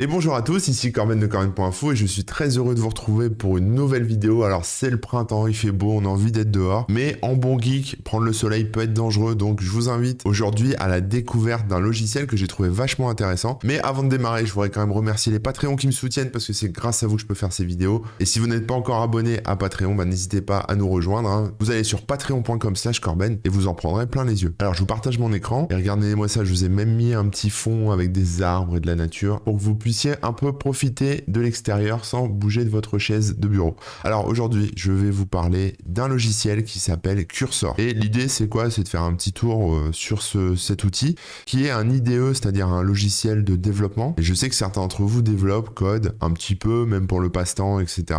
Et bonjour à tous, ici Corben de Corben.info et je suis très heureux de vous retrouver pour une nouvelle vidéo. Alors c'est le printemps, il fait beau, on a envie d'être dehors, mais en bon geek, prendre le soleil peut être dangereux, donc je vous invite aujourd'hui à la découverte d'un logiciel que j'ai trouvé vachement intéressant. Mais avant de démarrer, je voudrais quand même remercier les Patreons qui me soutiennent parce que c'est grâce à vous que je peux faire ces vidéos. Et si vous n'êtes pas encore abonné à Patreon, bah, n'hésitez pas à nous rejoindre, hein. Vous allez sur patreon.com/Corben et vous en prendrez plein les yeux. Alors je vous partage mon écran et regardez-moi ça, je vous ai même mis un petit fond avec des arbres et de la nature pour que vous puissiez un peu profiter de l'extérieur sans bouger de votre chaise de bureau. Alors aujourd'hui, je vais vous parler d'un logiciel qui s'appelle Cursor. Et l'idée, c'est quoi? C'est de faire un petit tour sur cet outil qui est un IDE, c'est-à-dire un logiciel de développement. Et je sais que certains d'entre vous développent, code un petit peu, même pour le passe-temps, etc.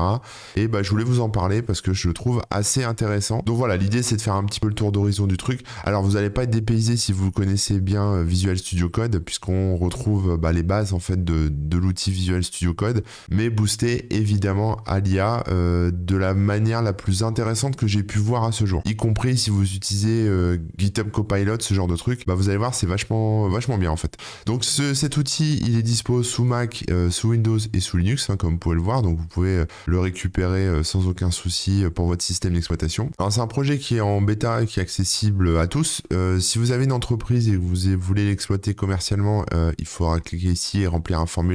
Et bah, je voulais vous en parler parce que je le trouve assez intéressant. Donc voilà, l'idée, c'est de faire un petit peu le tour d'horizon du truc. Alors vous n'allez pas être dépaysé si vous connaissez bien Visual Studio Code, puisqu'on retrouve les bases en fait de l'outil Visual Studio Code, mais boosté évidemment à l'IA de la manière la plus intéressante que j'ai pu voir à ce jour. Y compris si vous utilisez GitHub Copilot, ce genre de truc, bah vous allez voir, c'est vachement bien en fait. Donc cet outil, il est dispo sous Mac, sous Windows et sous Linux, hein, comme vous pouvez le voir, donc vous pouvez le récupérer sans aucun souci pour votre système d'exploitation. Alors c'est un projet qui est en bêta et qui est accessible à tous. Si vous avez une entreprise et que vous voulez l'exploiter commercialement, il faudra cliquer ici et remplir un formulaire.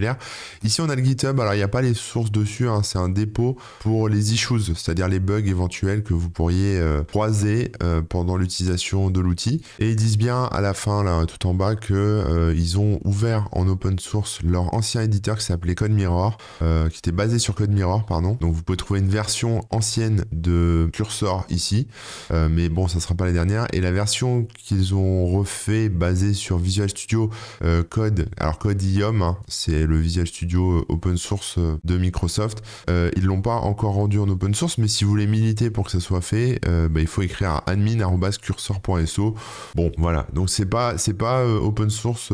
Ici, on a le GitHub. Alors, il n'y a pas les sources dessus, hein, c'est un dépôt pour les issues, c'est-à-dire les bugs éventuels que vous pourriez croiser pendant l'utilisation de l'outil. Et ils disent bien à la fin, là, tout en bas, que ils ont ouvert en open source leur ancien éditeur qui s'appelait CodeMirror, qui était basé sur CodeMirror, pardon. Donc, vous pouvez trouver une version ancienne de Cursor ici, mais bon, ça ne sera pas la dernière. Et la version qu'ils ont refait basée sur Visual Studio Code, alors Code IOM, hein, c'est le Visual Studio open source de Microsoft. Ils l'ont pas encore rendu en open source, mais si vous voulez militer pour que ça soit fait, il faut écrire à admin@cursor.so. Bon, voilà. Donc c'est pas open source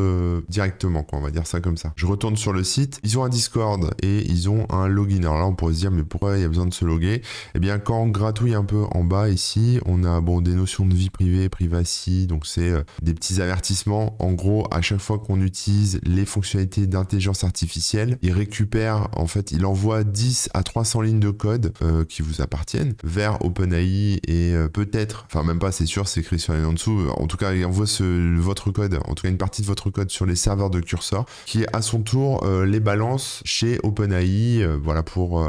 directement, quoi. On va dire ça comme ça. Je retourne sur le site. Ils ont un Discord et ils ont un login. Alors là, on pourrait se dire, mais pourquoi il y a besoin de se loguer? Eh bien, quand on gratouille un peu en bas ici, on a des notions de vie privée, privacy. Donc c'est des petits avertissements. En gros, à chaque fois qu'on utilise les fonctionnalités d'intelligence artificielle, il récupère, en fait, il envoie 10 à 300 lignes de code qui vous appartiennent vers OpenAI et peut-être, enfin même pas, c'est sûr, c'est écrit sur les en dessous. En tout cas, il envoie votre code, en tout cas une partie de votre code sur les serveurs de Cursor, qui à son tour les balance chez OpenAI, voilà, pour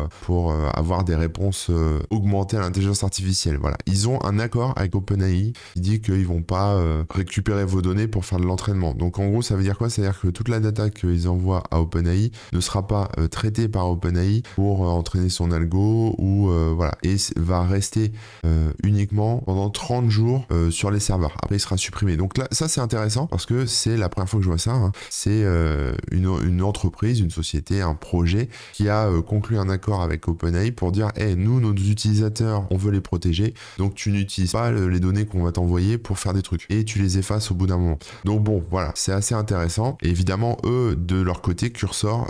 avoir des réponses augmentées à l'intelligence artificielle. Voilà, ils ont un accord avec OpenAI qui dit qu'ils vont pas récupérer vos données pour faire de l'entraînement. Donc en gros, ça veut dire quoi? Ça veut dire que toute la data qu'ils envoient à OpenAI ne sera pas traitée par OpenAI pour entraîner son algo ou voilà, et va rester uniquement pendant 30 jours sur les serveurs. Après, il sera supprimé. Donc là, ça c'est intéressant parce que c'est la première fois que je vois ça, hein. C'est une entreprise, une société, un projet qui a conclu un accord avec OpenAI pour dire hey, nous, nos utilisateurs, on veut les protéger, donc tu n'utilises pas les données qu'on va t'envoyer pour faire des trucs et tu les effaces au bout d'un moment. Donc bon, voilà, c'est assez intéressant. Et évidemment, eux, de leur côté, Cursor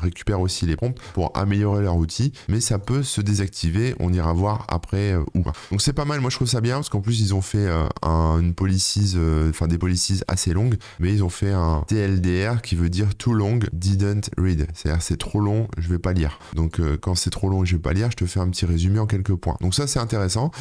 récupère aussi les prompts pour améliorer leur outil, mais ça peut se désactiver. On ira voir après où. Donc c'est pas mal. Moi, je trouve ça bien parce qu'en plus, ils ont fait une policies, des policies assez longues, mais ils ont fait un TLDR qui veut dire too long didn't read. C'est-à-dire c'est trop long, je vais pas lire. Donc quand c'est trop long et je vais pas lire, je te fais un petit résumé en quelques points. Donc ça, c'est intéressant.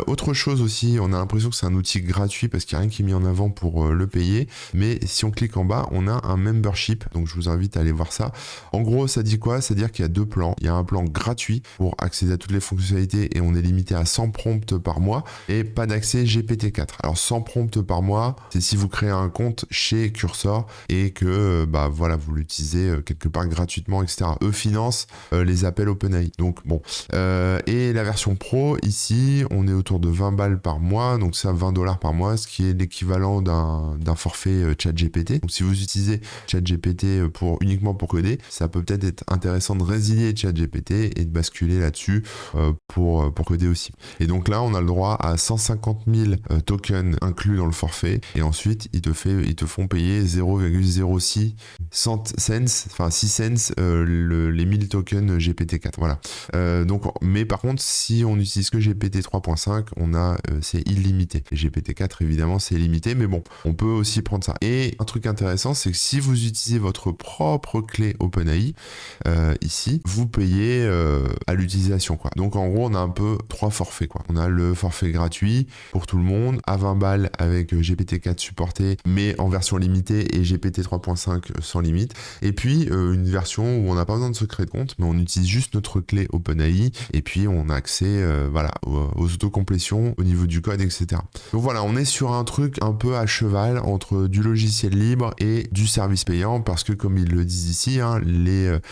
Autre chose aussi, on a l'impression que c'est un outil gratuit parce qu'il n'y a rien qui est mis en avant pour le payer, mais si on clique en bas, on a un membership, donc je vous invite à aller voir ça. En gros, ça dit quoi? Ça veut dire qu'il y a deux plans. Il y a un plan gratuit pour accéder à toutes les fonctionnalités et on est limité à 100 prompts par mois et pas d'accès GPT-4. Alors 100 prompts par mois, c'est si vous créez un compte chez Cursor et que voilà, vous l'utilisez quelque part gratuitement, etc. Eux financent les appels OpenAI. Donc bon. Et la version pro, ici, on est autour de 20 balles par mois, donc ça 20 dollars par mois, ce qui est l'équivalent d'un forfait ChatGPT. Donc si vous utilisez ChatGPT uniquement pour coder, ça peut peut-être être intéressant de résilier ChatGPT et de basculer là-dessus pour coder aussi. Et donc là, on a le droit à 150 000 tokens inclus dans le forfait, et ensuite ils te font payer 0,06 cents, enfin 6 cents les 1000 tokens GPT-4. Voilà. Donc, mais par contre, si on n'utilise que GPT 3.5, c'est illimité. Et GPT-4, évidemment, c'est limité, mais bon, on peut aussi prendre ça. Et un truc intéressant, c'est que si vous utilisez votre propre clé OpenAI, ici, vous payez à l'utilisation, quoi. Donc en gros, on a un peu 3 forfaits, quoi. On a le forfait gratuit pour tout le monde, à 20 balles avec GPT-4 supporté, mais en version limitée, et GPT 3.5 sans limite. Et puis une version où on n'a pas besoin de secret de compte, mais on utilise juste notre clé OpenAI, et puis on a accès voilà, aux autocomplétions au niveau du code, etc. Donc voilà, on est sur un truc un peu à cheval entre du logiciel libre et du service payant, parce que comme ils le disent ici, hein,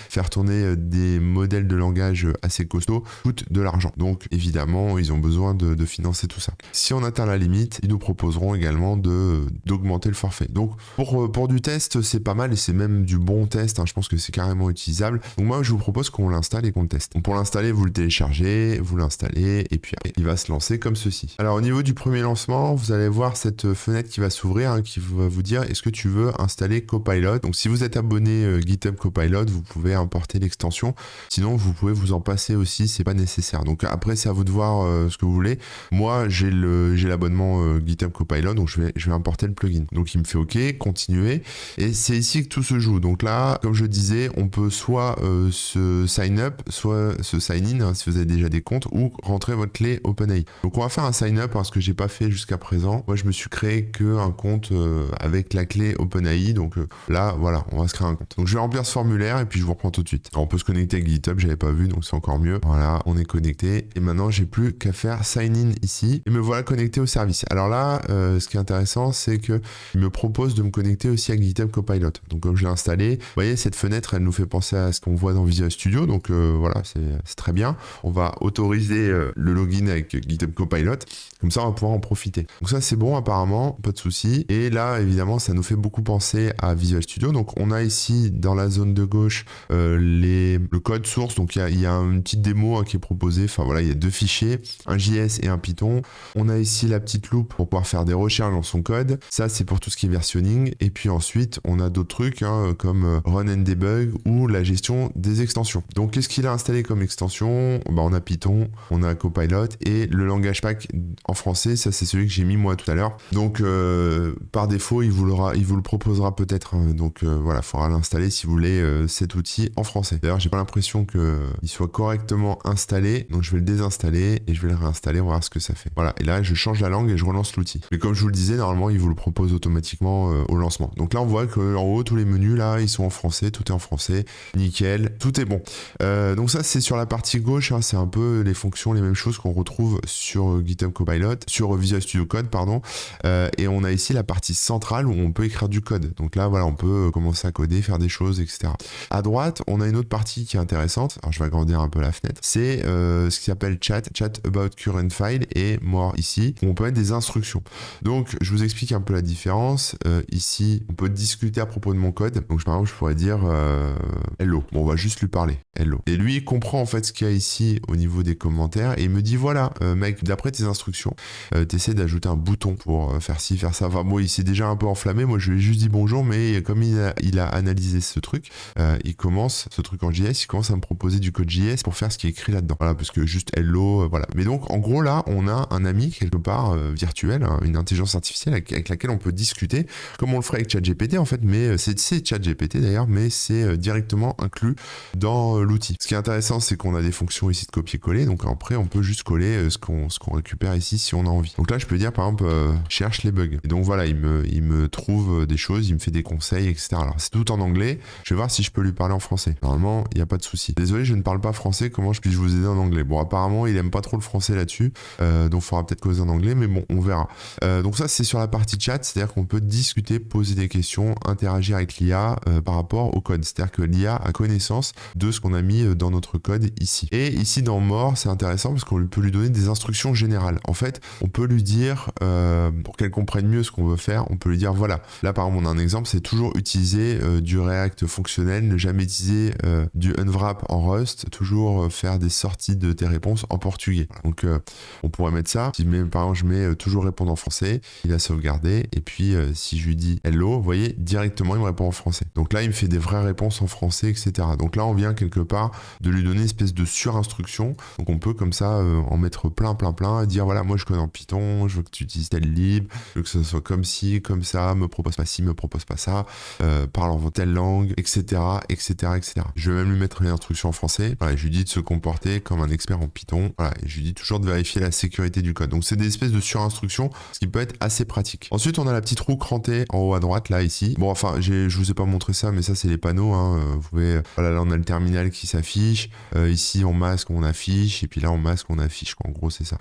faire tourner des modèles de langage assez costauds coûte de l'argent. Donc évidemment, ils ont besoin de financer tout ça. Si on atteint la limite, ils nous proposeront également d'augmenter le forfait. Donc pour du test, c'est pas mal, et c'est même du bon test, hein, je pense que c'est carrément utilisable. Donc moi, je vous propose qu'on l'installe et qu'on le teste. Donc pour l'installer, vous le téléchargez, vous l'installez, et puis il va se lancer comme ceci. Alors au niveau du premier lancement, vous allez voir cette fenêtre qui va s'ouvrir, hein, qui va vous dire est-ce que tu veux installer Copilot. Donc si vous êtes abonné GitHub Copilot, vous pouvez importer l'extension. Sinon, vous pouvez vous en passer aussi, c'est pas nécessaire. Donc après, c'est à vous de voir ce que vous voulez. Moi, j'ai l'abonnement GitHub Copilot, donc je vais importer le plugin. Donc il me fait OK, continuer, et c'est ici que tout se joue. Donc là, comme je disais, on peut soit se sign up, soit se sign in, hein, si vous avez déjà des comptes, ou rentrer votre clé OpenAI. Donc on va faire un sign up, parce que j'ai pas fait jusqu'à présent. Moi, je me suis créé qu'un compte avec la clé OpenAI. Donc là, voilà, on va se créer un compte. Donc je vais remplir ce formulaire et puis je vous reprends tout de suite. Alors, on peut se connecter avec GitHub, j'avais pas vu, donc c'est encore mieux. Voilà, on est connecté, et maintenant j'ai plus qu'à faire sign in ici, et me voilà connecté au service. Alors là, ce qui est intéressant, c'est que il me propose de me connecter aussi à GitHub Copilot. Donc comme je l'ai installé, vous voyez, cette fenêtre, elle nous fait penser à ce qu'on voit dans Visual Studio. Donc voilà, c'est très bien. On va autoriser le login avec GitHub Copilot. Comme ça, on va pouvoir en profiter. Donc ça, c'est bon, apparemment, pas de souci. Et là, évidemment, ça nous fait beaucoup penser à Visual Studio. Donc on a ici, dans la zone de gauche, le code source. Donc il y a une petite démo, hein, qui est proposée. Enfin voilà, il y a 2 fichiers, un JS et un Python. On a ici la petite loupe pour pouvoir faire des recherches dans son code. Ça, c'est pour tout ce qui est versionning. Et puis ensuite, on a d'autres trucs, hein, comme Run and Debug ou la gestion des extensions. Donc qu'est-ce qu'il a installé comme extension? On a Python, on a Copilot, et le langage pack en français, ça c'est celui que j'ai mis moi tout à l'heure. Donc par défaut, il vous le proposera peut-être. Hein. Donc voilà, il faudra l'installer si vous voulez cet outil en français. D'ailleurs, j'ai pas l'impression qu'il soit correctement installé, donc je vais le désinstaller et je vais le réinstaller, on va voir ce que ça fait. Voilà, et là je change la langue et je relance l'outil. Mais comme je vous le disais, normalement il vous le propose automatiquement au lancement. Donc là on voit qu'en haut, tous les menus là, ils sont en français, tout est en français, nickel, tout est bon. Donc ça c'est sur la partie gauche, hein, c'est un peu les fonctions, les mêmes choses qu'on retrouve sur GitHub Copilot, sur Visual Studio Code, pardon. Et on a ici la partie centrale où on peut écrire du code. Donc là voilà, on peut commencer à coder, faire des choses, etc. À droite, on a une autre partie qui est intéressante. Alors je vais agrandir un peu la fenêtre. C'est ce qui s'appelle chat about current file, et more ici, où on peut mettre des instructions. Donc je vous explique un peu la différence. Ici, on peut discuter à propos de mon code. Donc par exemple, je pourrais dire hello. Bon, on va juste lui parler. Hello. Et lui, il comprend en fait ce qu'il y a ici au niveau des commentaires, et il me dit voilà, mec, d'après tes instructions, t'essaies d'ajouter un bouton pour faire ci, faire ça. Enfin, moi, il s'est déjà un peu enflammé. Moi, je lui ai juste dit bonjour, mais comme il a analysé ce truc, il commence, ce truc en JS, il commence à me proposer du code JS pour faire ce qui est écrit là-dedans. Voilà, parce que juste hello, voilà. Mais donc, en gros, là, on a un ami quelque part virtuel, hein, une intelligence artificielle avec laquelle on peut discuter, comme on le ferait avec ChatGPT en fait, mais c'est ChatGPT d'ailleurs, mais c'est directement inclus dans l'outil. Ce qui est intéressant, c'est qu'on a des fonctions ici de copier-coller, donc après, on peut juste coller ce qu'on récupère ici si on a envie. Donc là, je peux dire par exemple, cherche les bugs. Et donc voilà, il me trouve des choses, il me fait des conseils, etc. Alors c'est tout en anglais. Je vais voir si je peux lui parler en français. Normalement, il n'y a pas de souci. Désolé, je ne parle pas français. Comment je puis vous aider en anglais? Bon, apparemment, il aime pas trop le français là-dessus, donc il faudra peut-être causer en anglais, mais bon, on verra. Donc ça, c'est sur la partie chat, c'est-à-dire qu'on peut discuter, poser des questions, interagir avec l'IA par rapport au code. C'est-à-dire que l'IA a connaissance de ce qu'on a mis dans notre code ici. Et ici dans More, c'est intéressant parce qu'on peut lui donner des instructions générales. En fait, on peut lui dire, pour qu'elle comprenne mieux ce qu'on veut faire, on peut lui dire voilà, là par exemple on a un exemple, c'est toujours utiliser du React fonctionnel, ne jamais utiliser du unwrap en Rust, toujours faire des sorties de tes réponses en portugais. Donc on pourrait mettre ça. Si par exemple je mets toujours répondre en français, il a sauvegardé, et puis si je lui dis hello, vous voyez, directement il me répond en français. Donc là il me fait des vraies réponses en français, etc. Donc là on vient quelque part de lui donner une espèce de surinstruction. Donc on peut comme ça en mettre plein, et dire voilà, moi je connais en Python, je veux que tu utilises tel lib, je veux que ce soit comme ci, comme ça, me propose pas ci, me propose pas ça, parle dans telle langue, etc., etc., etc. Je vais même lui mettre les instructions en français. Voilà, je lui dis de se comporter comme un expert en Python. Voilà, et je lui dis toujours de vérifier la sécurité du code. Donc c'est des espèces de surinstructions, ce qui peut être assez pratique. Ensuite, on a la petite roue crantée en haut à droite, là, ici. Bon, enfin, je vous ai pas montré ça, mais ça, c'est les panneaux, hein. Vous pouvez, voilà, là, on a le terminal qui s'affiche. Ici, on masque, on affiche. Et puis là, on masque, on affiche, quoi. En gros, c'est ça.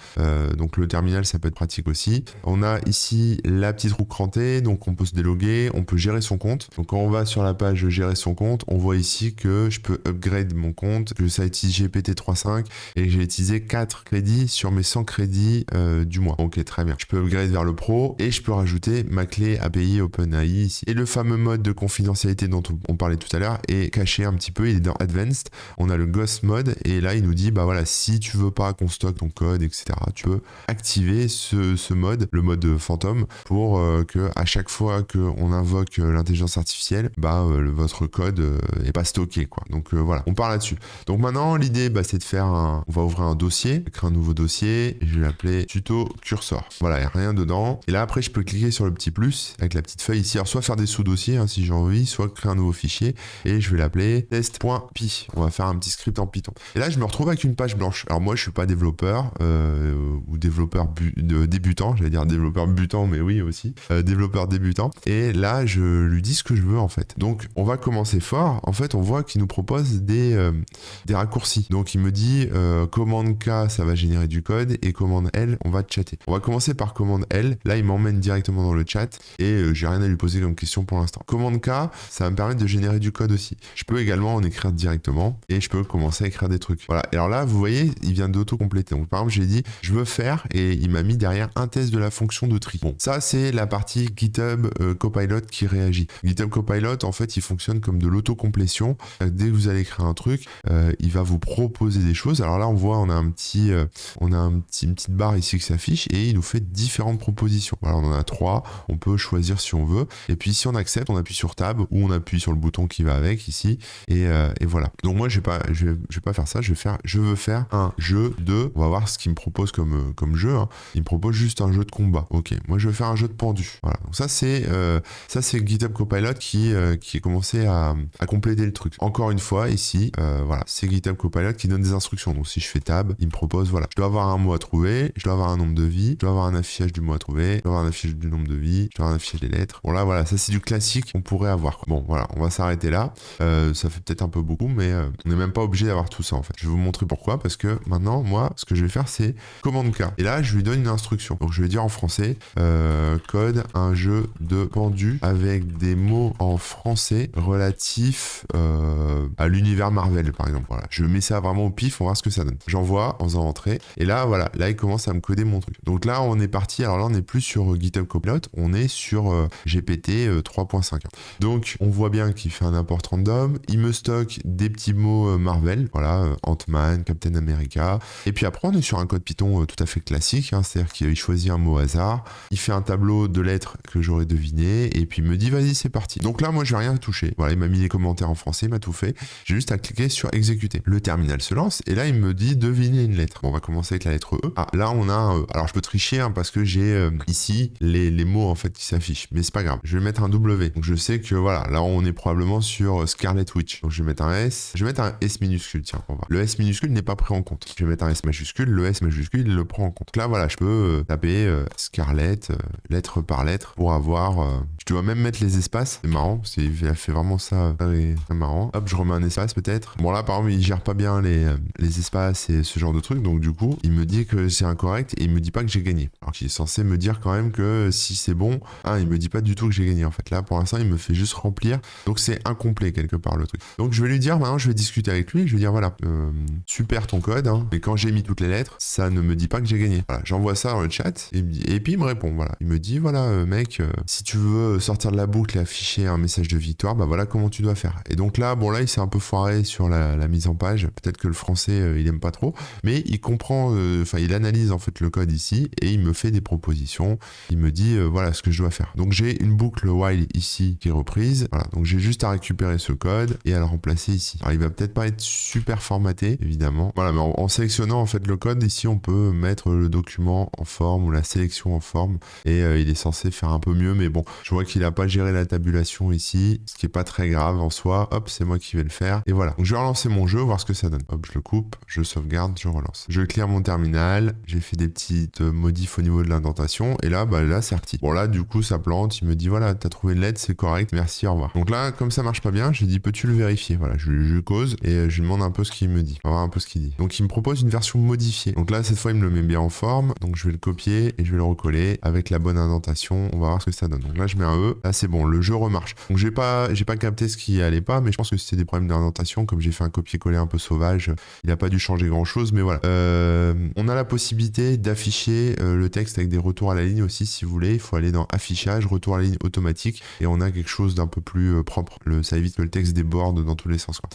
Donc le terminal, ça peut être pratique aussi. On a ici la petite roue crantée, donc on peut se déloguer, on peut gérer son compte. Donc quand on va sur la page gérer son compte, on voit ici que je peux upgrade mon compte, que ça utilise GPT-3.5 et que j'ai utilisé 4 crédits sur mes 100 crédits du mois. Ok, très bien. Je peux upgrade vers le pro et je peux rajouter ma clé API OpenAI ici. Et le fameux mode de confidentialité dont on parlait tout à l'heure est caché un petit peu, il est dans Advanced. On a le Ghost Mode et là il nous dit bah voilà, si tu veux pas qu'on stocke ton code, etc., tu peux activer ce mode, le mode fantôme, pour que à chaque fois qu'on invoque l'intelligence artificielle, votre code est pas stocké, quoi. Donc voilà, on part là-dessus. Donc maintenant l'idée c'est de faire on va ouvrir un dossier, créer un nouveau dossier, et je vais l'appeler tuto cursor. Voilà, il n'y a rien dedans. Et là après je peux cliquer sur le petit plus avec la petite feuille ici. Alors soit faire des sous-dossiers si j'ai envie, soit créer un nouveau fichier et je vais l'appeler test.py. On va faire un petit script en Python. Et là je me retrouve avec une page blanche. Alors moi je suis pas développeur ou développeur débutant, j'allais dire développeur butant, mais oui aussi, développeur débutant. Et là je lui dis ce que je veux en fait. Donc on va commencer fort. En fait on voit qu'il nous propose des raccourcis. Donc il me dit commande K ça va générer du code et commande L on va chatter. On va commencer par commande L. Là il m'emmène directement dans le chat et j'ai rien à lui poser comme question pour l'instant. Commande K ça va me permettre de générer du code aussi. Je peux également en écrire directement et je peux commencer à écrire des trucs. Voilà. Et alors là vous voyez il vient d'auto-compléter. Donc par exemple j'ai dit je veux faire et il m'a mis derrière un test de la fonction de tri. Bon ça c'est la partie GitHub Copilot qui réagit. GitHub Copilot en fait il fonctionne comme de l'autocomplétion. Dès que vous allez créer un truc il va vous proposer des choses. Alors là on voit on a une petite barre ici qui s'affiche et il nous fait différentes propositions. Voilà, on en a 3, on peut choisir si on veut et puis si on accepte on appuie sur tab ou on appuie sur le bouton qui va avec ici et voilà. Donc moi je vais pas faire ça, je veux faire un jeu de, on va voir ce qu'il me propose comme jeu, hein. Il me propose juste un jeu de combat. Ok, moi je vais faire un jeu de pendu. Voilà. Donc ça c'est GitHub Copilot qui a commencé à compléter le truc. Encore une fois ici voilà, c'est GitHub Copilot qui donne des instructions. Donc si je fais tab, il me propose voilà, je dois avoir un mot à trouver, je dois avoir un nombre de vies, je dois avoir un affichage du mot à trouver, je dois avoir un affichage du nombre de vies, je dois avoir un affichage des lettres. Bon là voilà, ça c'est du classique qu'on pourrait avoir, quoi. Bon voilà, on va s'arrêter là. Ça fait peut-être un peu beaucoup, mais on n'est même pas obligé d'avoir tout ça en fait. Je vais vous montrer pourquoi, parce que maintenant moi ce que je vais faire c'est commande K. Et là je lui donne une instruction. Donc je vais dire en français code un jeu de pendu avec des mots en français relatifs à l'univers Marvel par exemple. Voilà, je mets ça vraiment au pif, on va voir ce que ça donne. J'envoie en faisant entrer et là voilà, là il commence à me coder mon truc. Donc là on est parti, alors là on n'est plus sur GitHub Copilot, on est sur GPT 3.5. Donc on voit bien qu'il fait un import random, il me stocke des petits mots Marvel, voilà, Ant-Man, Captain America, et puis après on est sur un code Python tout à fait classique, hein, c'est-à-dire qu'il choisit un mot au hasard, il fait un tableau de lettres que j'aurais deviné, et puis il me dit vas-y c'est parti. Donc là moi je vais rien toucher, voilà, il m'a mis les commentaires en français, il m'a tout fait, j'ai juste à cliquer sur exécuter. Le terminal se lance, et là il me dit deviner une lettre. Bon, on va commencer avec la lettre E. Ah, là on a un E. Alors je peux tricher hein, parce que j'ai ici les mots en fait qui s'affichent, mais c'est pas grave, je vais mettre un W. Donc je sais que voilà, là on est probablement sur Scarlet Witch. Donc je vais mettre un S, je vais mettre un S minuscule, tiens, on va. Le S minuscule n'est pas pris en compte. Je vais mettre un S majuscule, le S majuscule il le prend en compte. Donc là voilà, je peux taper Scarlet, lettre par lettre, pour avoir... je dois même mettre les espaces, c'est marrant, il fait vraiment ça très, très marrant. Hop, je remets un espace peut-être. Bon là par exemple il gère pas bien les espaces et ce genre de trucs, donc du coup il me dit que c'est incorrect et il me dit pas que j'ai gagné. Alors qu'il est censé me dire quand même que si c'est bon, il me dit pas du tout que j'ai gagné en fait. Là pour l'instant il me fait juste remplir, donc c'est incomplet quelque part le truc. Donc je vais lui dire maintenant, je vais discuter avec lui, je vais dire voilà, super ton code, hein, mais quand j'ai mis toutes les lettres, ça ne me dit pas que j'ai gagné. Voilà, j'envoie ça dans le chat et puis il me répond, voilà. Il me dit voilà mec, si tu veux sortir de la boucle et afficher un message de victoire, bah voilà comment tu dois faire. Et donc là, bon là il s'est un peu foiré sur la mise en page. Peut-être que le français, il aime pas trop, mais il comprend, il analyse en fait le code ici et il me fait des propositions. Il me dit voilà ce que je dois faire. Donc j'ai une boucle while ici qui est reprise. Voilà, donc j'ai juste à récupérer ce code et à le remplacer ici. Alors il va peut-être pas être super formaté, évidemment. Voilà, mais en sélectionnant en fait le code ici, on peut mettre le document en forme ou la sélection en forme et il est censé faire un peu mieux, mais bon, je vois qu'il a pas géré la tabulation ici, ce qui est pas très grave en soi. Hop, c'est moi qui vais le faire et voilà. Donc je vais relancer mon jeu, voir ce que ça donne. Hop, je le coupe, je sauvegarde, je relance. Je clear mon terminal, j'ai fait des petites modifs au niveau de l'indentation et là, là c'est reparti. Bon là, du coup, ça plante, il me dit voilà, t'as trouvé une lettre, c'est correct, merci, au revoir. Donc là, comme ça marche pas bien, je lui dis peux-tu le vérifier? Voilà, je lui cause et je lui demande un peu ce qu'il me dit. On va voir un peu ce qu'il dit. Donc il me propose une version modifiée. Donc là, cette fois, il me le met bien en forme. Donc je vais le copier et je vais le recoller avec la bonne indentation. On va voir ce que ça donne. Donc là, je mets un E. Là, c'est bon, le jeu remarche. Donc j'ai pas capté ce qui allait pas, mais je pense que c'était des problèmes d'indentation. Comme j'ai fait un copier-coller un peu sauvage, il a pas dû changer grand-chose, mais voilà. On a la possibilité d'afficher le texte avec des retours à la ligne aussi, si vous voulez. Il faut aller dans affichage, retour à la ligne automatique, et on a quelque chose d'un peu plus propre. Ça évite que le texte déborde dans tous les sens, quoi.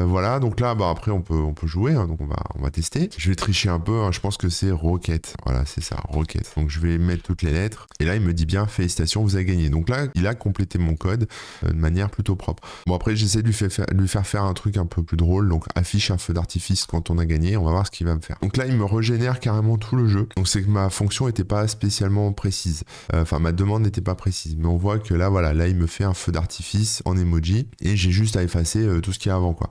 Voilà, donc là, après on peut jouer, hein, donc on va tester. Je vais tricher un peu, hein, je pense que c'est Rocket. Voilà, c'est ça, Rocket. Donc je vais mettre toutes les lettres, et là il me dit bien, félicitations, vous avez gagné. Donc là, il a complété mon code de manière plutôt propre. Bon, après j'essaie de lui faire faire un truc un peu plus drôle, donc affiche un feu d'artifice quand on a gagné, on va voir ce qu'il va me faire. Donc là, il me régénère carrément tout le jeu. Donc c'est que ma fonction n'était pas spécialement précise. Enfin, ma demande n'était pas précise. Mais on voit que là, voilà, là, il me fait un feu d'artifice en emoji et j'ai juste à effacer tout ce qu'il y a avant, quoi.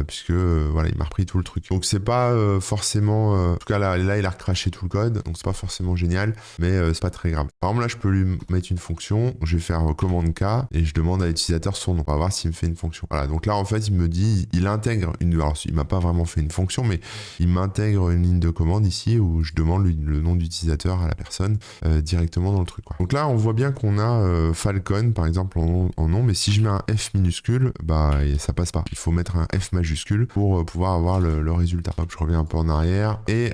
Puisque, voilà, il m'a repris tout le truc. Donc c'est pas forcément... en tout cas, là, il a recraché tout le code. Donc c'est pas forcément génial, mais c'est pas très grave. Par exemple, là, je peux lui mettre une fonction. Je vais faire commande K et je demande à l'utilisateur son nom. On va voir s'il me fait une fonction. Voilà, donc là, en fait, il me dit, il intègre une... Alors, il m'a pas vraiment fait une fonction, mais il m'intègre une ligne de commande ici où je demande le nom d'utilisateur à la personne directement dans le truc, quoi. Donc là, on voit bien qu'on a Falcon, par exemple, en nom, mais si je mets un F minuscule, ça passe pas. Il faut mettre un F majuscule pour pouvoir avoir le résultat. Hop, je reviens un peu en arrière et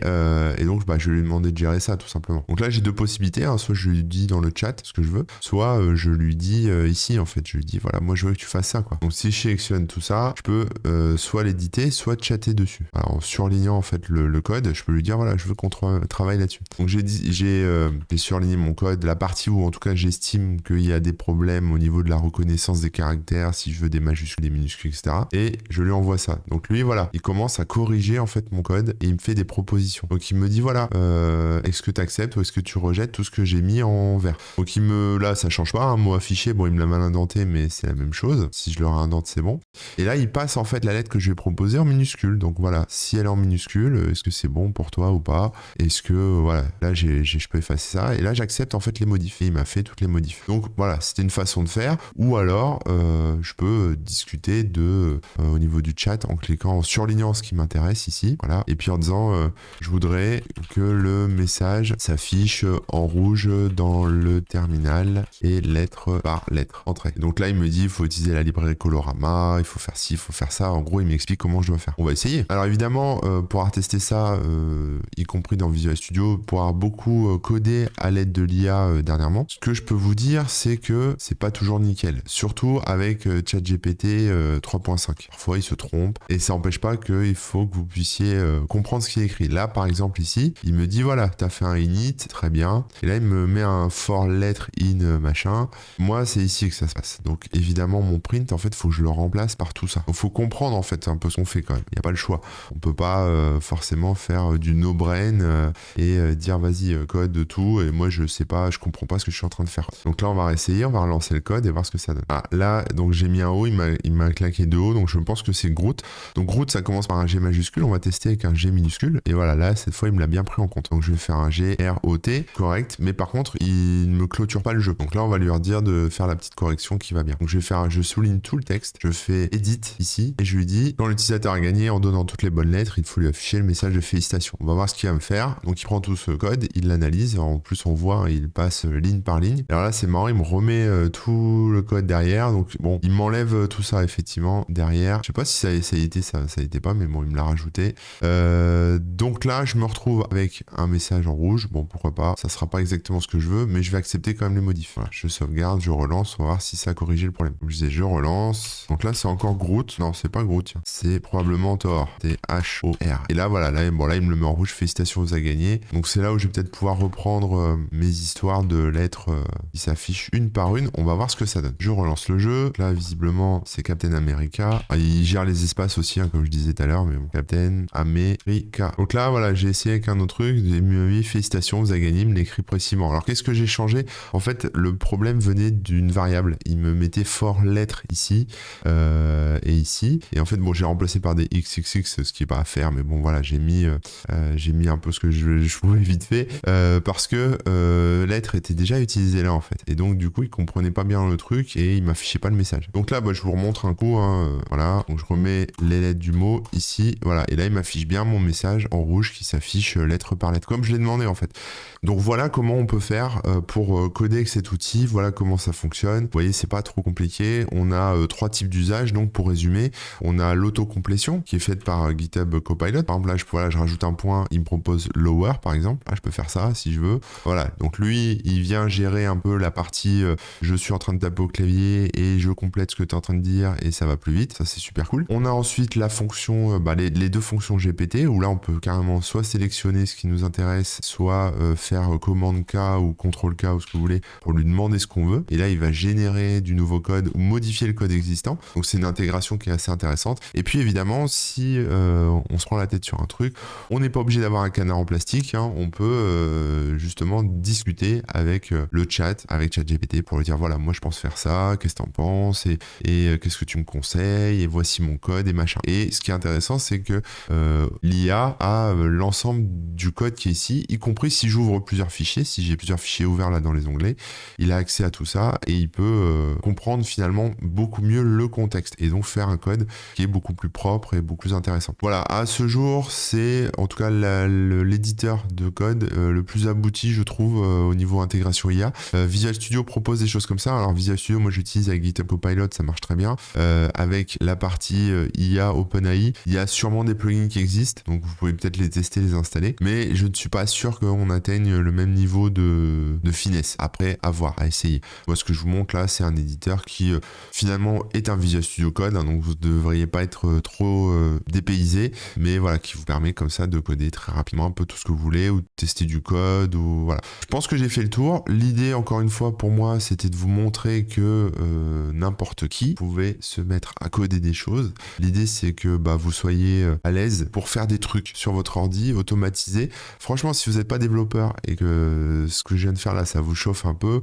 donc je vais lui demander de gérer ça tout simplement. Donc là, j'ai deux possibilités, hein. Soit je lui dis dans le chat ce que je veux, soit je lui dis ici, en fait, je lui dis voilà, moi je veux que tu fasses ça, quoi. Donc si je sélectionne tout ça, je peux soit l'éditer, soit chatter dessus. Alors, en surlignant en fait le code, je peux lui dire voilà, je veux qu'on travaille là-dessus. Donc j'ai surligné mon code, la partie où en tout cas j'estime qu'il y a des problèmes au niveau de la reconnaissance des caractères, si je veux des majuscules, des minuscules, etc. Et je lui envoie ça. Donc lui, voilà, il commence à corriger en fait mon code et il me fait des propositions. Donc il me dit voilà, est-ce que tu acceptes ou est-ce que tu rejettes tout ce que j'ai mis en vert. Donc là ça change pas, un mot affiché, bon il me l'a mal indenté mais c'est la même chose. Si je le réindente c'est bon. Et là il passe en fait la lettre que je vais proposer en minuscule. Donc voilà, si elle est en minuscule, est-ce que c'est bon pour toi ou pas? Est-ce que voilà, là je peux effacer ça et là j'accepte en fait les modifs et il m'a fait toutes les modifs. Donc voilà, c'était une façon de faire. Ou alors je peux discuter au niveau du chat en cliquant, en surlignant ce qui m'intéresse ici, voilà, et puis en disant je voudrais que le message s'affiche en rouge dans le terminal et lettre par lettre, entrée. Donc là il me dit il faut utiliser la librairie Colorama, il faut faire ci, il faut faire ça. En gros il m'explique comment je dois faire. On va essayer. Alors évidemment pour avoir testé ça, y compris dans Visual Studio, pour avoir beaucoup codé à l'aide de l'IA dernièrement, ce que je peux vous dire c'est que c'est pas toujours nickel, surtout avec ChatGPT 3.5. Parfois il se trompe et ça n'empêche pas qu'il faut que vous puissiez comprendre ce qui est écrit. Là par exemple ici, il me dit voilà, t'as fait un init, très bien, et là il me met un for letter in machin. Moi c'est ici que ça se passe. Donc évidemment mon print en fait faut que je le remplace par tout ça. Donc faut comprendre en fait un peu ce qu'on fait quand même. Il n'y a pas le choix. On peut pas forcément faire du no-brain et dire vas-y code tout et moi je sais pas, je comprends pas ce que je suis en train de faire. Donc là on va essayer, on va relancer le code et voir ce que ça donne. Ah, là donc j'ai mis un O, il m'a claqué deux O, donc je pense que c'est Groot. Donc Groot ça commence par un G majuscule, on va tester avec un G minuscule et voilà, là cette fois il me l'a bien pris en compte. Donc je vais faire un G R O T correct, mais par contre il ne me clôture pas le jeu. Donc là on va lui redire de faire la petite correction qui va bien. Donc je souligne tout le texte, je fais edit ici et je lui dis quand l'utilisateur a gagné en donnant toutes les bonnes lettres, il faut lui afficher le message de félicitations. On va voir ce qu'il va me faire. Donc il prend tout ce code, il l'analyse, en plus on voit il passe ligne par ligne. Alors là c'est marrant, il me remet tout le code derrière. Donc bon, il m'enlève tout ça effectivement derrière. Je sais pas si ça y était, ça y était pas, mais bon il me l'a rajouté. Donc là je me retrouve avec un message en rouge. Bon pourquoi pas, ça sera pas exactement ce que je veux, mais je vais accepter quand même les modifs. Voilà, je sauvegarde, je relance, on va voir si ça a corrigé le problème. Comme je disais, je relance. Donc là c'est encore Groot. Non c'est pas Groot, tiens. c'est probablement Thor, T-H-O-R. Et là, voilà, là, bon, là, il me le met en rouge, félicitations, vous avez gagné. Donc c'est là où je vais peut-être pouvoir reprendre mes histoires de lettres qui s'affichent une par une. On va voir ce que ça donne. Je relance le jeu. Là, visiblement, c'est Captain America. Ah, il gère les espaces aussi, hein, comme je disais tout à l'heure, mais bon, Captain America. Donc là, voilà, j'ai essayé avec un autre truc. Il me dit félicitations, vous avez gagné, il me l'écrit précisément. Alors qu'est-ce que j'ai changé? En fait, le problème venait d'une variable. Il me mettait fort lettres ici et ici. Et en fait, bon, j'ai remplacé par des XXX, ce qui est pas à faire, mais bon, voilà, j'ai mis un peu ce que je pouvais vite fait parce que lettres était déjà utilisé là en fait. Et donc du coup, il comprenait pas bien le truc et il m'affichait pas le message. Donc là, bah, je vous remontre un coup. Hein, voilà, donc je remets les lettres du mot ici. Voilà, et là, il m'affiche bien mon message en rouge qui s'affiche lettre par lettre, comme je l'ai demandé en fait. Donc voilà comment on peut faire pour coder avec cet outil. Voilà comment ça fonctionne. Vous voyez, c'est pas trop compliqué. On a 3 types d'usages. Donc pour résumer, on a l'autocomplétion qui est faite par GitHub Copilot. Par exemple, là, je rajoute un point, il me propose lower par exemple. Là, je peux faire ça si je veux. Voilà, donc lui, il vient gérer un peu la partie je suis en train de taper au clavier et je complète ce que tu es en train de dire et ça va plus vite. Ça, c'est super cool. On a ensuite la fonction, les deux fonctions GPT où là, on peut carrément soit sélectionner ce qui nous intéresse, soit faire commande K ou contrôle K ou ce que vous voulez pour lui demander ce qu'on veut. Et là, il va générer du nouveau code ou modifier le code existant. Donc, c'est une intégration qui est assez intéressante. Et puis, évidemment, si on se prend la tête sur un truc, on n'est pas obligé d'avoir un canard en plastique. Hein. On peut justement discuter avec le chat, avec ChatGPT pour lui dire voilà, moi je pense faire ça, qu'est-ce que t'en penses et qu'est-ce que tu me conseilles et voici mon code et machin. Et ce qui est intéressant, c'est que l'IA a l'ensemble du code qui est ici, y compris si j'ouvre plusieurs fichiers, si j'ai plusieurs fichiers ouverts là dans les onglets, il a accès à tout ça et il peut comprendre finalement beaucoup mieux le contexte et donc faire un code qui est beaucoup plus propre et beaucoup plus intéressant. Voilà, à ce jour, c'est en tout cas l'éditeur de code le plus abouti, je trouve, au niveau intégration IA. Visual Studio propose des choses comme ça. Alors Visual Studio, moi j'utilise avec GitHub Copilot, ça marche très bien. Avec la partie IA OpenAI, il y a sûrement des plugins qui existent, donc vous pouvez peut-être les tester, les installer, mais je ne suis pas sûr qu'on atteigne le même niveau de finesse. Après, à voir, à essayer. Moi, ce que je vous montre là, c'est un éditeur qui finalement est un Visual Studio Code, hein, donc vous ne devriez pas être trop dépaysé, mais voilà, qui vous permet comme ça de coder très rapidement un peu tout ce que vous voulez, ou de tester du code, ou voilà. Je pense que j'ai fait le tour. L'idée, encore une fois, pour moi, c'était de vous montrer que n'importe qui pouvait se mettre à coder des choses. L'idée, c'est que vous soyez à l'aise pour faire des trucs sur votre ordi, automatiser. Franchement, si vous n'êtes pas développeur et que ce que je viens de faire là, ça vous chauffe un peu,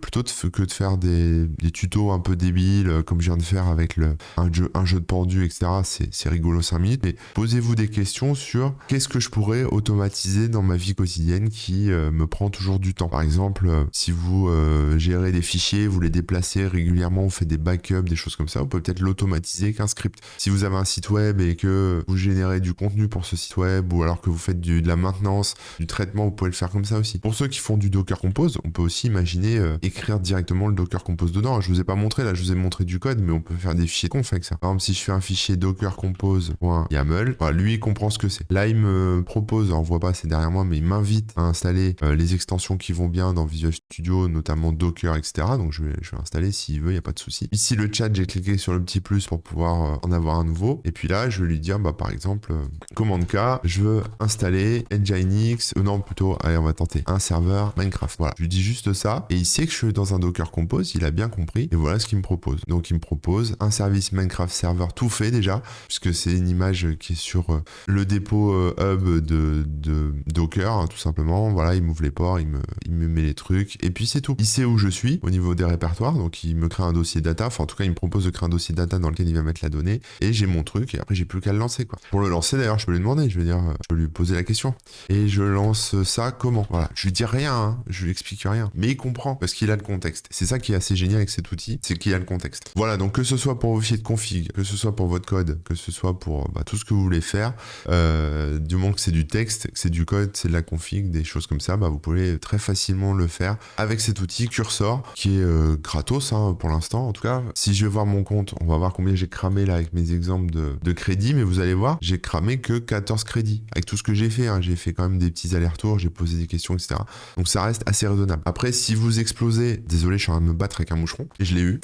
plutôt que de faire des tutos un peu débiles, comme je viens de faire avec un jeu de pendu, etc., c'est rigolo 5 minutes, mais posez-vous des questions sur qu'est-ce que je pourrais automatiser dans ma vie quotidienne qui me prend toujours du temps. Par exemple, si vous gérez des fichiers, vous les déplacez régulièrement, vous faites des backups, des choses comme ça, vous pouvez peut-être l'automatiser avec un script. Si vous avez un site web et que vous générez du contenu pour ce site web, ou alors que vous faites de la maintenance, du traitement, vous pouvez le faire comme ça aussi. Pour ceux qui font du Docker Compose, on peut aussi imaginer écrire directement le Docker Compose dedans. Je vous ai pas montré, là je vous ai montré du code, mais on peut faire des fichiers conf avec ça. Par exemple, si je fais un fichier Docker Compose.yaml, voilà, lui il comprend ce que c'est. Là il me propose, on voit pas, c'est derrière moi, mais il m'invite à installer les extensions qui vont bien dans Visual Studio, notamment Docker, etc. Donc je vais installer s'il veut, il n'y a pas de souci. Ici le chat, j'ai cliqué sur le petit plus pour pouvoir en avoir un nouveau. Et puis là, je vais lui dire, par exemple, commande K, je veux installer Nginx, non plutôt, allez, on va tenter, un serveur Minecraft. Voilà, je lui dis juste ça, et il sait que je suis dans un Docker Compose, il a bien compris, et voilà ce qu'il me propose. Donc il me propose un service Minecraft serveur tout fait déjà, puisque c'est une image qui est sur le dépôt hub de Docker, hein, tout simplement. Voilà, il m'ouvre les ports, il me met les trucs, et puis c'est tout. Il sait où je suis au niveau des répertoires, donc il me crée un dossier data, enfin en tout cas il me propose de créer un dossier data dans lequel il va mettre la donnée, et j'ai mon truc, et après j'ai plus qu'à le lancer, quoi. Pour le lancer d'ailleurs, je peux lui demander, je peux lui poser la question. Et je lance ça comment? Voilà, je lui dis rien, hein, je lui explique rien, mais il comprend, parce qu'il a le contexte. C'est ça qui est assez génial avec cet outil, c'est qu'il a le contexte. Voilà, donc que ce soit pour vos fichiers de config, que ce soit pour votre code, que ce soit pour tout ce que vous voulez faire, du moment que c'est du texte, que c'est du code, c'est de la config, des choses comme ça, vous pouvez très facilement le faire avec cet outil Cursor qui est gratos pour l'instant en tout cas. Si je vais voir mon compte, on va voir combien j'ai cramé là avec mes exemples de crédits, mais vous allez voir, j'ai cramé que 14 crédits avec tout ce que j'ai fait. J'ai fait quand même des petits allers-retours, j'ai posé des questions, etc. Donc ça reste assez raisonnable. Après, si vous explosez, désolé, je suis en train de me battre avec un moucheron et je l'ai eu.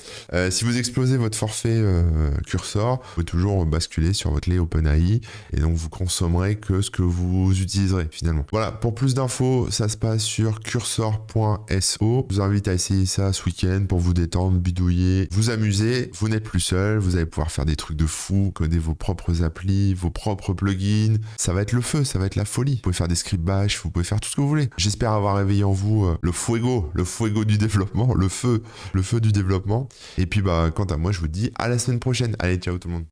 Si vous explosez votre forfait Cursor, vous pouvez toujours basculer sur votre clé OpenAI et donc vous consommerez que ce que vous utiliserez finalement. Voilà, pour plus d'infos, ça se passe sur cursor.so. Je vous invite à essayer ça ce week-end pour vous détendre, bidouiller, vous amuser. Vous n'êtes plus seul, vous allez pouvoir faire des trucs de fou, coder vos propres applis, vos propres plugins. Ça va être le feu, ça va être la folie. Vous pouvez faire des scripts bash, vous pouvez faire tout ce que vous voulez. J'espère avoir réveillé en vous le fuego du développement, le feu du développement. Et puis quant à moi, je vous dis à la semaine prochaine. Allez, ciao tout le monde.